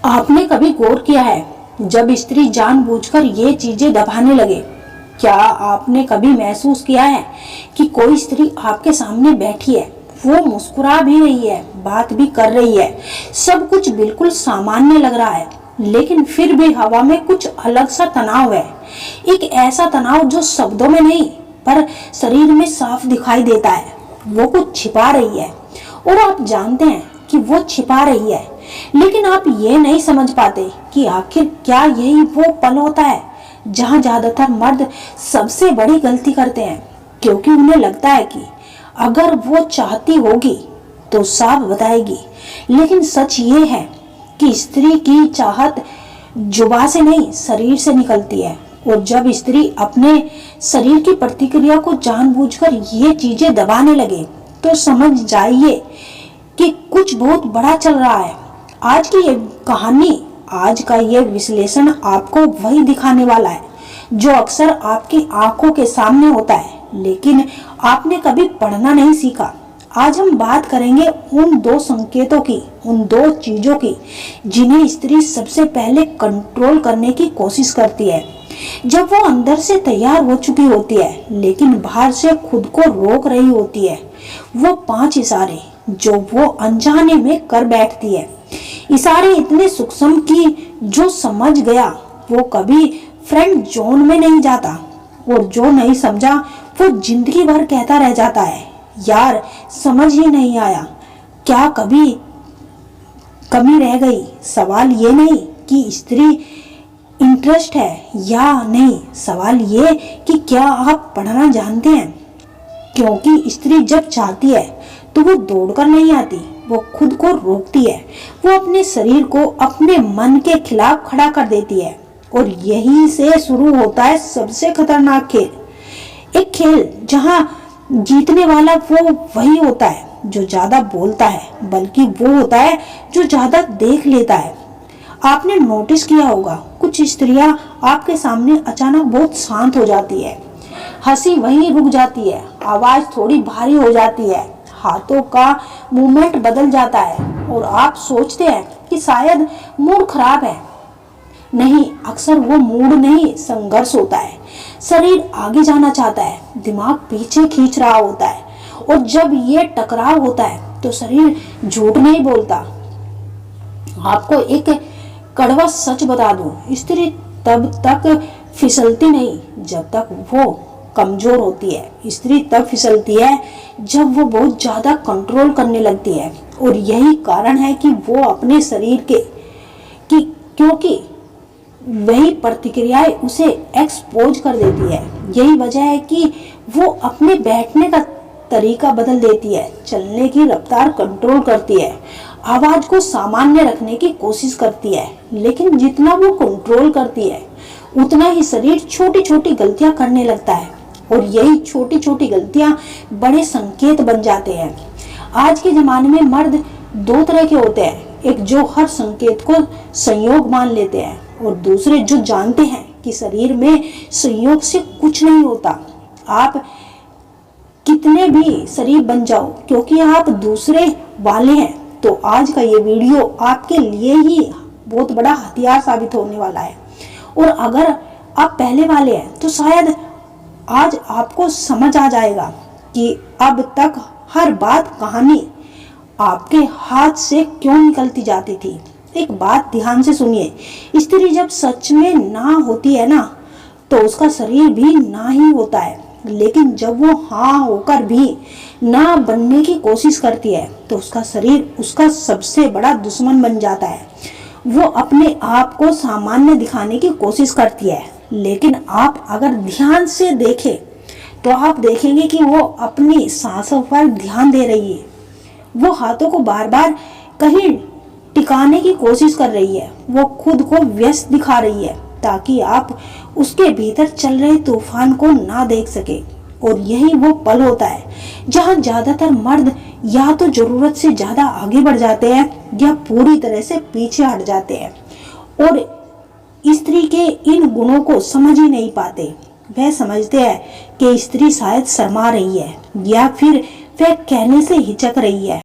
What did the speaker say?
आपने कभी गौर किया है जब स्त्री जानबूझकर ये चीजें दबाने लगे? क्या आपने कभी महसूस किया है कि कोई स्त्री आपके सामने बैठी है, वो मुस्कुरा भी रही है, बात भी कर रही है, सब कुछ बिल्कुल सामान्य लग रहा है, लेकिन फिर भी हवा में कुछ अलग सा तनाव है। एक ऐसा तनाव जो शब्दों में नहीं पर शरीर में साफ दिखाई देता है। वो कुछ छिपा रही है और आप जानते हैं कि वो छिपा रही है, लेकिन आप ये नहीं समझ पाते कि आखिर क्या यही वो पल होता है जहां ज्यादातर मर्द सबसे बड़ी गलती करते हैं, क्योंकि उन्हें लगता है कि अगर वो चाहती होगी तो साफ बताएगी। लेकिन सच ये है कि स्त्री की चाहत जुबान से नहीं, शरीर से निकलती है। और जब स्त्री अपने शरीर की प्रतिक्रिया को जानबूझकर ये चीजें दबाने लगे तो समझ जाइए कि कुछ बहुत बड़ा चल रहा है। आज की ये कहानी, आज का ये विश्लेषण आपको वही दिखाने वाला है जो अक्सर आपकी आंखों के सामने होता है, लेकिन आपने कभी पढ़ना नहीं सीखा। आज हम बात करेंगे उन दो संकेतों की, उन दो चीजों की जिन्हें स्त्री सबसे पहले कंट्रोल करने की कोशिश करती है जब वो अंदर से तैयार हो चुकी होती है लेकिन बाहर से खुद को रोक रही होती है। वो 5 इशारे जो वो अनजाने में कर बैठती है। इशारे इतने सूक्ष्म कि जो समझ गया वो कभी फ्रेंड जोन में नहीं जाता, और जो नहीं समझा वो जिंदगी भर कहता रह जाता है, यार समझ ही नहीं आया, क्या कभी कमी रह गई। सवाल ये नहीं कि स्त्री इंटरेस्ट है या नहीं, सवाल ये कि क्या आप पढ़ना जानते हैं। क्योंकि स्त्री जब चाहती है तो वो दौड़कर नहीं आती, वो खुद को रोकती है। वो अपने शरीर को अपने मन के खिलाफ खड़ा कर देती है, और यहीं से शुरू होता है सबसे खतरनाक खेल। एक खेल जहां जीतने वाला वो वही होता है जो ज्यादा बोलता है, बल्कि वो होता है जो ज्यादा देख लेता है। आपने नोटिस किया होगा कुछ स्त्रियां आपके सामने अचानक बहुत शांत हो जाती है, हंसी वहीं रुक जाती है, आवाज थोड़ी भारी हो जाती है, हाथों का मूवमेंट बदल जाता है, और आप सोचते हैं कि शायद मूड खराब है। नहीं, अक्सर वो मूड नहीं, संघर्ष होता है। शरीर आगे जाना चाहता है, दिमाग पीछे खींच रहा होता है, और जब ये टकराव होता है तो शरीर झूठ नहीं बोलता। आपको एक कड़वा सच बता दूं, स्त्री तब तक फिसलती नहीं जब तक वो कमजोर होती है। स्त्री तब फिसलती है जब वो बहुत ज्यादा कंट्रोल करने लगती है, और यही कारण है कि वो अपने शरीर के क्योंकि वही प्रतिक्रियाएं उसे एक्सपोज कर देती है। यही वजह है कि वो अपने बैठने का तरीका बदल देती है, चलने की रफ्तार कंट्रोल करती है, आवाज को सामान्य रखने की कोशिश करती है। लेकिन जितना वो कंट्रोल करती है उतना ही शरीर छोटी छोटी गलतियां करने लगता है, और यही छोटी छोटी गलतियां बड़े संकेत बन जाते हैं। आज के जमाने में मर्द 2 तरह के होते हैं, एक जो हर संकेत को संयोग मान लेते हैं, और दूसरे जो जानते हैं कि शरीर में संयोग से कुछ नहीं होता। आप कितने भी शरीफ बन जाओ, क्योंकि आप दूसरे वाले हैं, तो आज का ये वीडियो आपके लिए ही बहुत बड़ा हथियार साबित होने वाला है। और अगर आप पहले वाले हैं तो शायद आज आपको समझ आ जाएगा कि अब तक हर बात कहानी आपके हाथ से क्यों निकलती जाती थी। एक बात ध्यान से सुनिए, स्त्री जब सच में ना होती है ना, तो उसका शरीर भी ना ही होता है, लेकिन जब वो हाँ होकर भी ना बनने की कोशिश करती है तो उसका शरीर उसका सबसे बड़ा दुश्मन बन जाता है। वो अपने आप को सामान्य दिखाने की कोशिश करती है, लेकिन आप अगर ध्यान से देखें तो आप देखेंगे कि वो अपनी सांसों पर ध्यान दे रही है। वो हाथों को बार बार कहीं टिकाने की कोशिश कर रही है, वो खुद को व्यस्त दिखा रही है ताकि आप उसके भीतर चल रहे तूफान को ना देख सके। और यही वो पल होता है जहां ज्यादातर मर्द या तो जरूरत से ज्यादा आगे बढ़ जाते हैं या पूरी तरह से पीछे हट जाते हैं, और स्त्री के इन गुणों को समझ ही नहीं पाते। वह समझते हैं कि स्त्री शायद शर्मा रही है या फिर वह कहने से हिचक रही है।